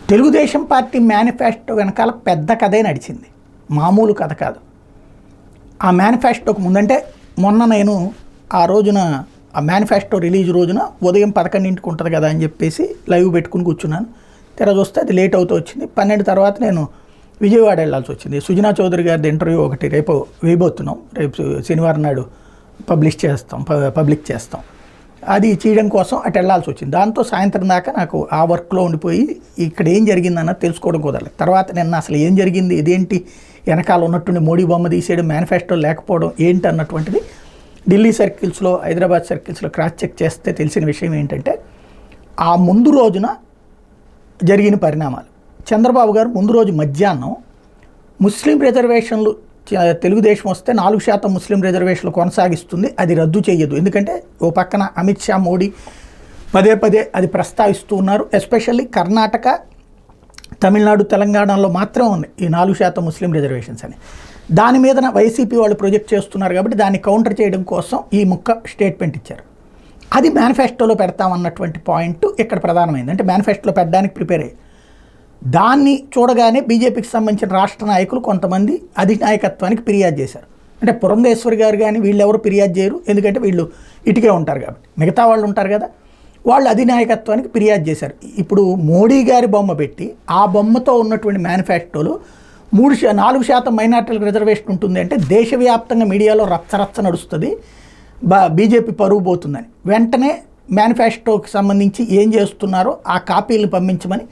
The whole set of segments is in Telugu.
తెలుగుదేశం పార్టీ మేనిఫెస్టో వెనకాల పెద్ద కథే నడిచింది, మామూలు కథ కాదు. ఆ మేనిఫెస్టోకు ముందంటే మొన్న నేను ఆ రోజున ఆ మేనిఫెస్టో రిలీజ్ రోజున ఉదయం 11ంటికి ఉంటుంది కదా అని చెప్పేసి లైవ్ పెట్టుకుని కూర్చున్నాను. తెర చూస్తే అది లేట్ అవుతూ వచ్చింది. 12 తర్వాత నేను విజయవాడ వెళ్ళాల్సి వచ్చింది. సుజనా చౌదరి గారి ఇంటర్వ్యూ ఒకటి రేపు వేయబోతున్నాం, రేపు శనివారం నాడు పబ్లిక్ చేస్తాం. అది చేయడం కోసం అటు వెళ్ళాల్సి వచ్చింది. దాంతో సాయంత్రం దాకా నాకు ఆ వర్క్లో ఉండిపోయి ఇక్కడ ఏం జరిగిందన్నది తెలుసుకోవడం కుదరలేదు. తర్వాత నిన్న అసలు ఏం జరిగింది, ఇదేంటి వెనకాల ఉన్నట్టుండి మోడీ బొమ్మ తీసేయడం, మేనిఫెస్టో లేకపోవడం ఏంటి అన్నటువంటిది ఢిల్లీ సర్కిల్స్లో, హైదరాబాద్ సర్కిల్స్లో క్రాస్ చెక్ చేస్తే తెలిసిన విషయం ఏంటంటే, ఆ ముందు రోజున జరిగిన పరిణామాలు. చంద్రబాబు గారు ముందు రోజు మధ్యాహ్నం ముస్లిం రిజర్వేషన్లు తెలుగుదేశం వస్తే 4% ముస్లిం రిజర్వేషన్లు కొనసాగిస్తుంది, అది రద్దు చేయదు. ఎందుకంటే ఓ పక్కన అమిత్ షా, మోడీ పదే అది ప్రస్తావిస్తూ ఉన్నారు. ఎస్పెషల్లీ కర్ణాటక, తమిళనాడు, తెలంగాణలో మాత్రం ఉంది ఈ 4% ముస్లిం రిజర్వేషన్స్ అని. దాని మీదన వైసీపీ వాళ్ళు ప్రొజెక్ట్ చేస్తున్నారు కాబట్టి దాన్ని కౌంటర్ చేయడం కోసం ఈ స్టేట్మెంట్ ఇచ్చారు. అది మేనిఫెస్టోలో పెడతామన్నటువంటి పాయింట్ ఇక్కడ ప్రధానమైంది. అంటే మేనిఫెస్టోలో పెట్టడానికి ప్రిపేర్ అయ్యి దాన్ని చూడగానే బీజేపీకి సంబంధించిన రాష్ట్ర నాయకులు కొంతమంది అధినాయకత్వానికి ఫిర్యాదు చేశారు. అంటే పురంధేశ్వరి గారు కానీ వీళ్ళెవరు ఫిర్యాదు చేయరు, ఎందుకంటే వీళ్ళు ఇటుకే ఉంటారు కాబట్టి. మిగతా వాళ్ళు ఉంటారు కదా, వాళ్ళు అధినాయకత్వానికి ఫిర్యాదు చేశారు. ఇప్పుడు మోడీ గారి బొమ్మ పెట్టి ఆ బొమ్మతో ఉన్నటువంటి మేనిఫెస్టోలో 4% మైనార్టీలకు రిజర్వేషన్ ఉంటుంది అంటే దేశవ్యాప్తంగా మీడియాలో రచ్చరచ్చ నడుస్తుంది, బీజేపీ పరువు పోతుందని. వెంటనే మేనిఫెస్టోకి సంబంధించి ఏం చేస్తున్నారో ఆ కాపీలను పంపించమని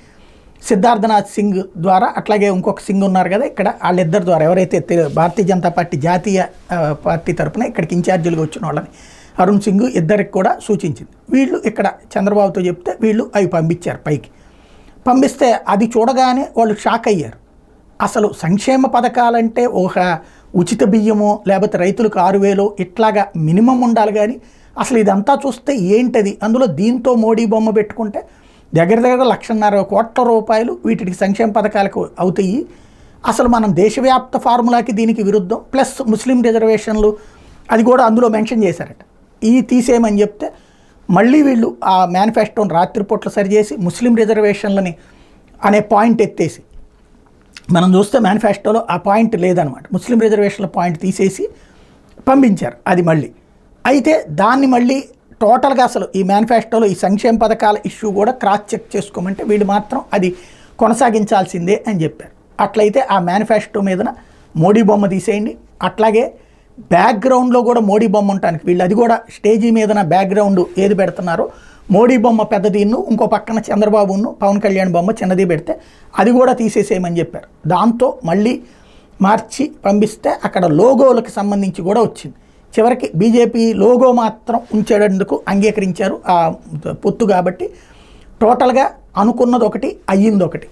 సిద్ధార్థనాథ్ సింగ్ ద్వారా, అట్లాగే ఇంకొక సింగ్ ఉన్నారు కదా ఇక్కడ, వాళ్ళిద్దరి ద్వారా ఎవరైతే భారతీయ జనతా పార్టీ జాతీయ పార్టీ తరఫున ఇక్కడికి ఇన్ఛార్జీలుగా వచ్చిన వాళ్ళని అరుణ్ సింగ్ ఇద్దరికి కూడా సూచించింది. వీళ్ళు ఇక్కడ చంద్రబాబుతో చెప్తే వీళ్ళు అవి పంపించారు పైకి. పంపిస్తే అది చూడగానే వాళ్ళు షాక్ అయ్యారు. అసలు సంక్షేమ పథకాలంటే ఒక ఉచిత బియ్యమో లేకపోతే రైతులకు 6,000 ఇట్లాగా మినిమం ఉండాలి, కానీ అసలు ఇదంతా చూస్తే ఏంటది, అందులో దీంతో మోడీ బొమ్మ పెట్టుకుంటే దగ్గర 1,50,000 కోట్ల రూపాయలు వీటికి సంక్షేమ పథకాలకు అవుతాయి. అసలు మనం దేశవ్యాప్త ఫార్ములాకి దీనికి విరుద్ధం. ప్లస్ ముస్లిం రిజర్వేషన్లు అది కూడా అందులో మెన్షన్ చేశారట. ఈ తీసేయమని చెప్తే మళ్ళీ వీళ్ళు ఆ మేనిఫెస్టోని రాత్రిపూట్ల సరిచేసి ముస్లిం రిజర్వేషన్లని అనే పాయింట్ ఎత్తేసి, మనం చూస్తే మేనిఫెస్టోలో ఆ పాయింట్ లేదనమాట, ముస్లిం రిజర్వేషన్ల పాయింట్ తీసేసి పంపించారు. అది మళ్ళీ అయితే దాన్ని మళ్ళీ టోటల్గా అసలు ఈ మేనిఫెస్టోలో ఈ సంక్షేమ పథకాల ఇష్యూ కూడా క్రాస్ చెక్ చేసుకోమంటే వీళ్ళు మాత్రం అది కొనసాగించాల్సిందే అని చెప్పారు. అట్లయితే ఆ మేనిఫెస్టో మీదన మోడీ బొమ్మ తీసేయండి, అట్లాగే బ్యాక్గ్రౌండ్లో కూడా మోడీ బొమ్మ ఉండటానికి వీళ్ళు అది కూడా స్టేజీ మీదన బ్యాక్గ్రౌండ్ ఏది పెడుతున్నారో మోడీ బొమ్మ పెద్దదిన్ను, ఇంకో పక్కన చంద్రబాబును పవన్ కళ్యాణ్ బొమ్మ చిన్నది పెడితే అది కూడా తీసేసేయమని చెప్పారు. దాంతో మళ్ళీ మార్చి పంపిస్తే అక్కడ లోగోలకు సంబంధించి కూడా వచ్చింది. చివరికి బీజేపీ లోగో మాత్రం ఉంచేందుకు అంగీకరించారు ఆ పొత్తు. కాబట్టి టోటల్గా అనుకున్నది ఒకటి, అయ్యింది ఒకటి.